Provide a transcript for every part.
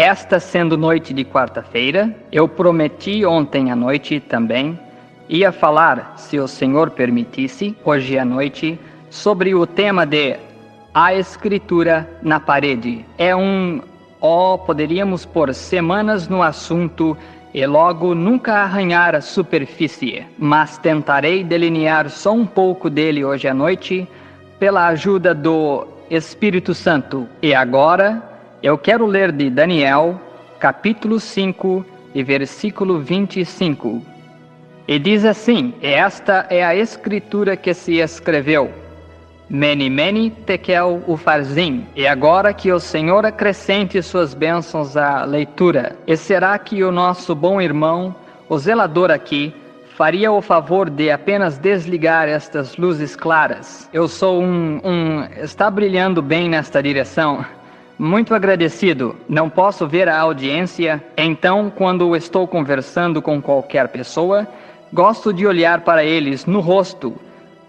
esta sendo noite de quarta-feira, eu prometi ontem à noite também, ia falar, se o Senhor permitisse, hoje à noite, sobre o tema de a Escritura na parede. Poderíamos pôr semanas no assunto e logo nunca arranhar a superfície, mas tentarei delinear só um pouco dele hoje à noite, pela ajuda do Espírito Santo. E agora, eu quero ler de Daniel, capítulo 5, e versículo 25. E diz assim, esta é a escritura que se escreveu. Mene, mene, tekel, ufarzim. E agora que o Senhor acrescente suas bênçãos à leitura. E será que o nosso bom irmão, o zelador aqui, faria o favor de apenas desligar estas luzes claras? Eu sou está brilhando bem nesta direção. Muito agradecido. Não posso ver a audiência, então quando estou conversando com qualquer pessoa, gosto de olhar para eles no rosto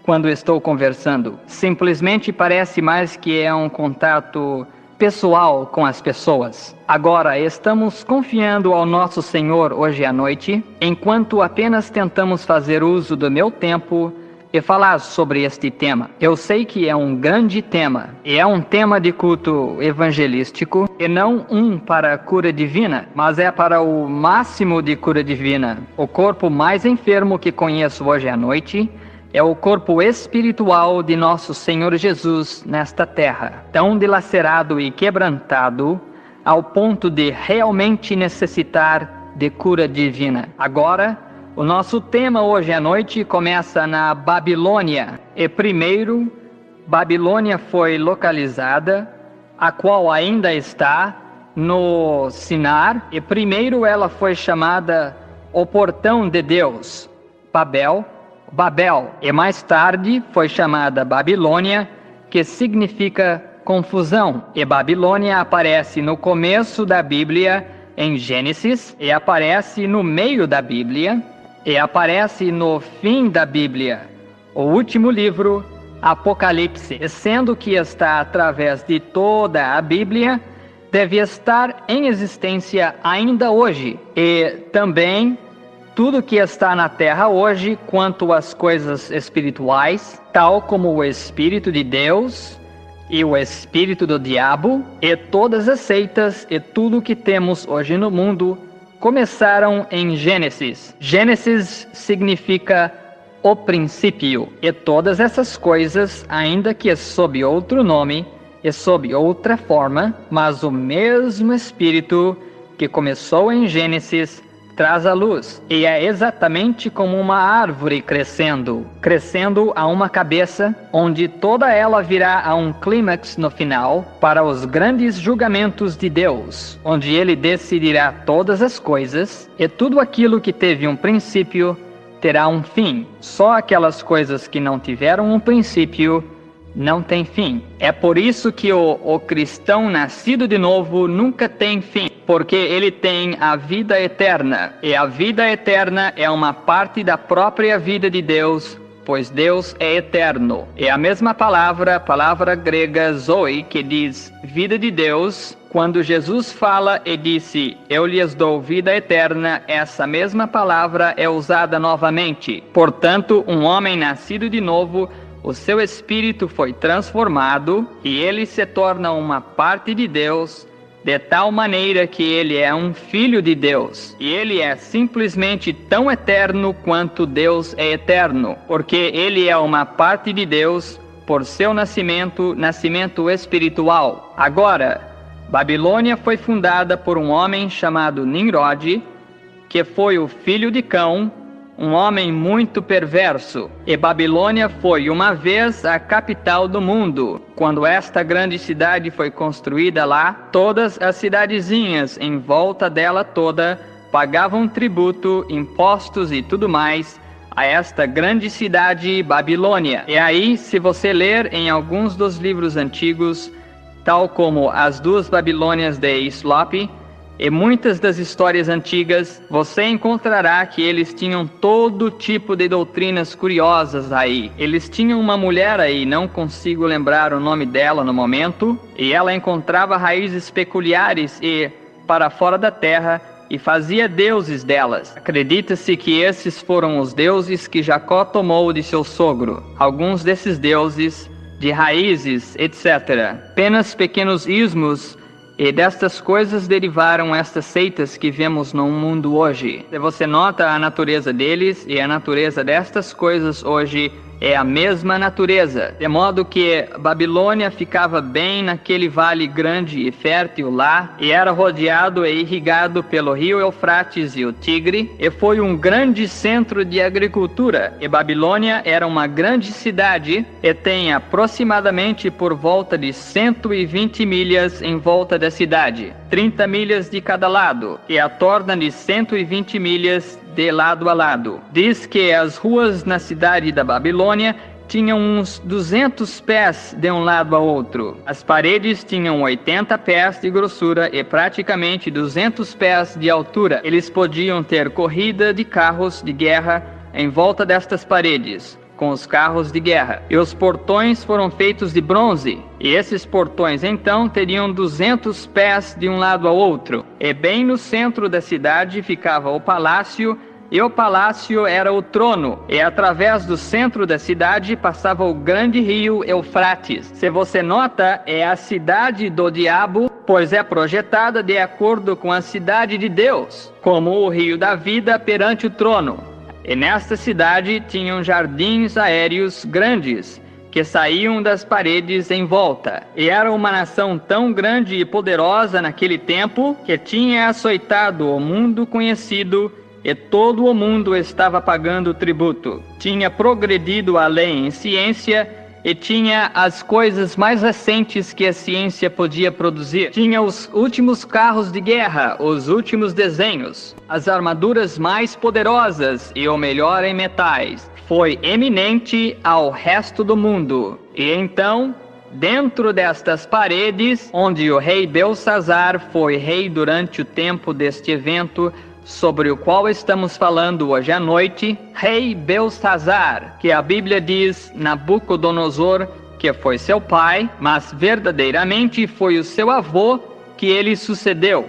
quando estou conversando. Simplesmente parece mais que é um contato pessoal com as pessoas. Agora, estamos confiando ao nosso Senhor hoje à noite, enquanto apenas tentamos fazer uso do meu tempo e falar sobre este tema. Eu sei que é um grande tema, e é um tema de culto evangelístico, e não para a cura divina, mas é para o máximo de cura divina. O corpo mais enfermo que conheço hoje à noite é o corpo espiritual de nosso Senhor Jesus nesta terra, tão dilacerado e quebrantado ao ponto de realmente necessitar de cura divina. Agora, o nosso tema hoje à noite começa na Babilônia. E primeiro, Babilônia foi localizada, a qual ainda está no Sinar, e primeiro ela foi chamada o Portão de Deus, Babel, e mais tarde foi chamada Babilônia, que significa confusão. E Babilônia aparece no começo da Bíblia, em Gênesis, e aparece no meio da Bíblia, e aparece no fim da Bíblia, o último livro, Apocalipse. E sendo que está através de toda a Bíblia, deve estar em existência ainda hoje. E também tudo que está na terra hoje, quanto às coisas espirituais, tal como o Espírito de Deus e o Espírito do diabo, e todas as seitas e tudo que temos hoje no mundo, começaram em Gênesis. Gênesis significa o princípio, e todas essas coisas, ainda que sob outro nome e sob outra forma, mas o mesmo Espírito que começou em Gênesis traz a luz, e é exatamente como uma árvore crescendo a uma cabeça, onde toda ela virá a um clímax no final, para os grandes julgamentos de Deus, onde Ele decidirá todas as coisas, e tudo aquilo que teve um princípio terá um fim. Só aquelas coisas que não tiveram um princípio não tem fim. É por isso que o cristão nascido de novo nunca tem fim, porque ele tem a vida eterna, e a vida eterna é uma parte da própria vida de Deus, pois Deus é eterno. E a mesma palavra grega zoe, que diz vida de Deus, quando Jesus fala e disse, eu lhes dou vida eterna, essa mesma palavra é usada novamente. Portanto, um homem nascido de novo, o seu espírito foi transformado e ele se torna uma parte de Deus, de tal maneira que ele é um filho de Deus. E ele é simplesmente tão eterno quanto Deus é eterno, porque ele é uma parte de Deus por seu nascimento espiritual. Agora, Babilônia foi fundada por um homem chamado Nimrod, que foi o filho de Cão, um homem muito perverso. E Babilônia foi uma vez a capital do mundo. Quando esta grande cidade foi construída lá, todas as cidadezinhas em volta dela toda pagavam tributo, impostos e tudo mais a esta grande cidade Babilônia. E aí, se você ler em alguns dos livros antigos, tal como as duas Babilônias de Islop, e muitas das histórias antigas, você encontrará que eles tinham todo tipo de doutrinas curiosas aí. Eles tinham uma mulher aí, não consigo lembrar o nome dela no momento, e ela encontrava raízes peculiares e para fora da terra e fazia deuses delas. Acredita-se que esses foram os deuses que Jacó tomou de seu sogro. Alguns desses deuses, de raízes, etc. Apenas pequenos ismos, e destas coisas derivaram estas seitas que vemos no mundo hoje. Se você nota a natureza deles e a natureza destas coisas hoje, é a mesma natureza, de modo que Babilônia ficava bem naquele vale grande e fértil lá, e era rodeado e irrigado pelo rio Eufrates e o Tigre, e foi um grande centro de agricultura. E Babilônia era uma grande cidade, e tem aproximadamente por volta de 120 milhas em volta da cidade, 30 milhas de cada lado, e a torna de 120 milhas de lado a lado. Diz que as ruas na cidade da Babilônia tinham uns 200 pés de um lado a outro. As paredes tinham 80 pés de grossura e praticamente 200 pés de altura. Eles podiam ter corrida de carros de guerra em volta destas paredes, com os carros de guerra. E os portões foram feitos de bronze. E esses portões, então, teriam 200 pés de um lado ao outro. E bem no centro da cidade ficava o palácio, e o palácio era o trono. E através do centro da cidade passava o grande rio Eufrates. Se você nota, é a cidade do diabo, pois é projetada de acordo com a cidade de Deus, como o rio da vida perante o trono. E nesta cidade tinham jardins aéreos grandes, que saíam das paredes em volta. E era uma nação tão grande e poderosa naquele tempo, que tinha açoitado o mundo conhecido, e todo o mundo estava pagando tributo. Tinha progredido além em ciência, e tinha as coisas mais recentes que a ciência podia produzir. Tinha os últimos carros de guerra, os últimos desenhos, as armaduras mais poderosas e o melhor em metais. Foi eminente ao resto do mundo. E então, dentro destas paredes, onde o rei Belsazar foi rei durante o tempo deste evento, sobre o qual estamos falando hoje à noite, rei Belsazar, que a Bíblia diz Nabucodonosor, que foi seu pai, mas verdadeiramente foi o seu avô que ele sucedeu,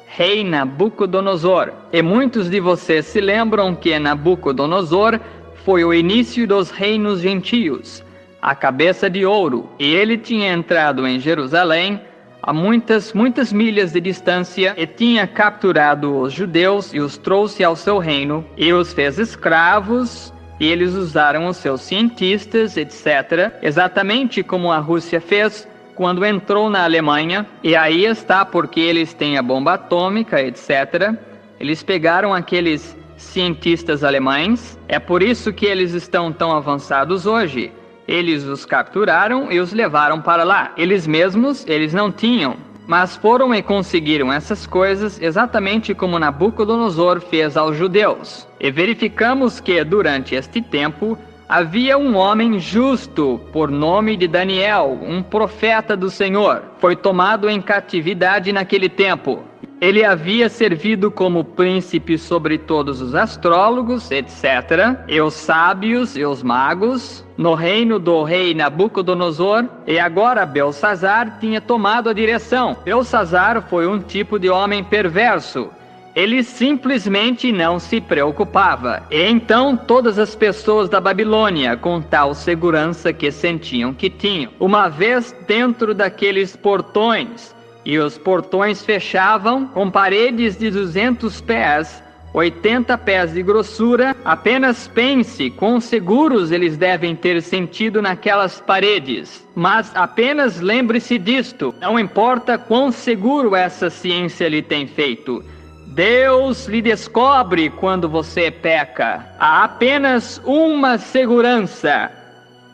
rei Nabucodonosor. E muitos de vocês se lembram que Nabucodonosor foi o início dos reinos gentios, a cabeça de ouro, e ele tinha entrado em Jerusalém a muitas milhas de distância, e tinha capturado os judeus e os trouxe ao seu reino, e os fez escravos, e eles usaram os seus cientistas, etc., exatamente como a Rússia fez quando entrou na Alemanha. E aí está porque eles têm a bomba atômica, etc. Eles pegaram aqueles cientistas alemães, é por isso que eles estão tão avançados hoje. Eles os capturaram e os levaram para lá. Eles mesmos, eles não tinham, mas foram e conseguiram essas coisas exatamente como Nabucodonosor fez aos judeus. E verificamos que durante este tempo havia um homem justo por nome de Daniel, um profeta do Senhor. Foi tomado em catividade naquele tempo. Ele havia servido como príncipe sobre todos os astrólogos, etc., e os sábios e os magos, no reino do rei Nabucodonosor, e agora Belsazar tinha tomado a direção. Belsazar foi um tipo de homem perverso. Ele simplesmente não se preocupava. E então todas as pessoas da Babilônia, com tal segurança que sentiam que tinham, uma vez dentro daqueles portões, e os portões fechavam com paredes de 200 pés, 80 pés de grossura. Apenas pense quão seguros eles devem ter sentido naquelas paredes. Mas apenas lembre-se disto, não importa quão seguro essa ciência lhe tem feito. Deus lhe descobre quando você peca. Há apenas uma segurança,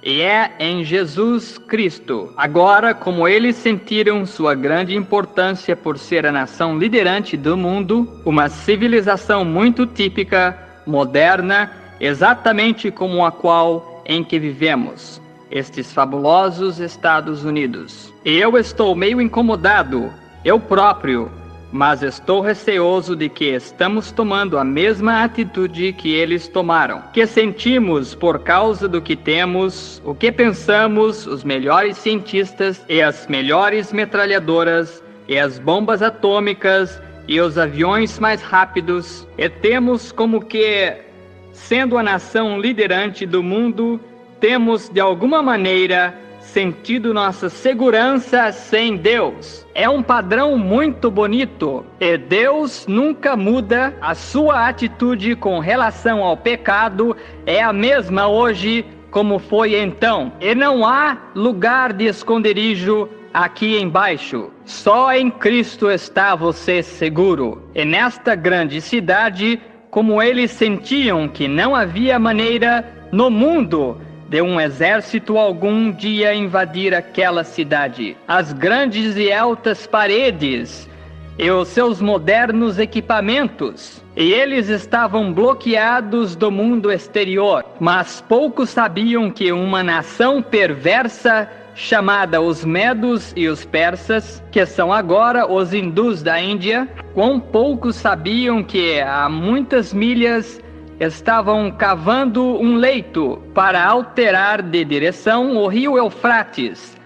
e é em Jesus Cristo. Agora, como eles sentiram sua grande importância por ser a nação liderante do mundo, uma civilização muito típica, moderna, exatamente como a qual em que vivemos, estes fabulosos Estados Unidos. E eu estou meio incomodado, eu próprio, mas estou receoso de que estamos tomando a mesma atitude que eles tomaram, que sentimos por causa do que temos, o que pensamos, os melhores cientistas e as melhores metralhadoras e as bombas atômicas e os aviões mais rápidos, e temos como que, sendo a nação liderante do mundo, temos de alguma maneira sentido nossa segurança sem Deus. É um padrão muito bonito, e Deus nunca muda. A sua atitude com relação ao pecado é a mesma hoje como foi então, e não há lugar de esconderijo aqui embaixo. Só em Cristo está você seguro. E nesta grande cidade, como eles sentiam que não havia maneira no mundo de um exército algum dia invadir aquela cidade, as grandes e altas paredes e os seus modernos equipamentos, e eles estavam bloqueados do mundo exterior. Mas poucos sabiam que uma nação perversa chamada os Medos e os Persas, que são agora os hindus da Índia, quão poucos sabiam que há muitas milhas estavam cavando um leito para alterar de direção o rio Eufrates,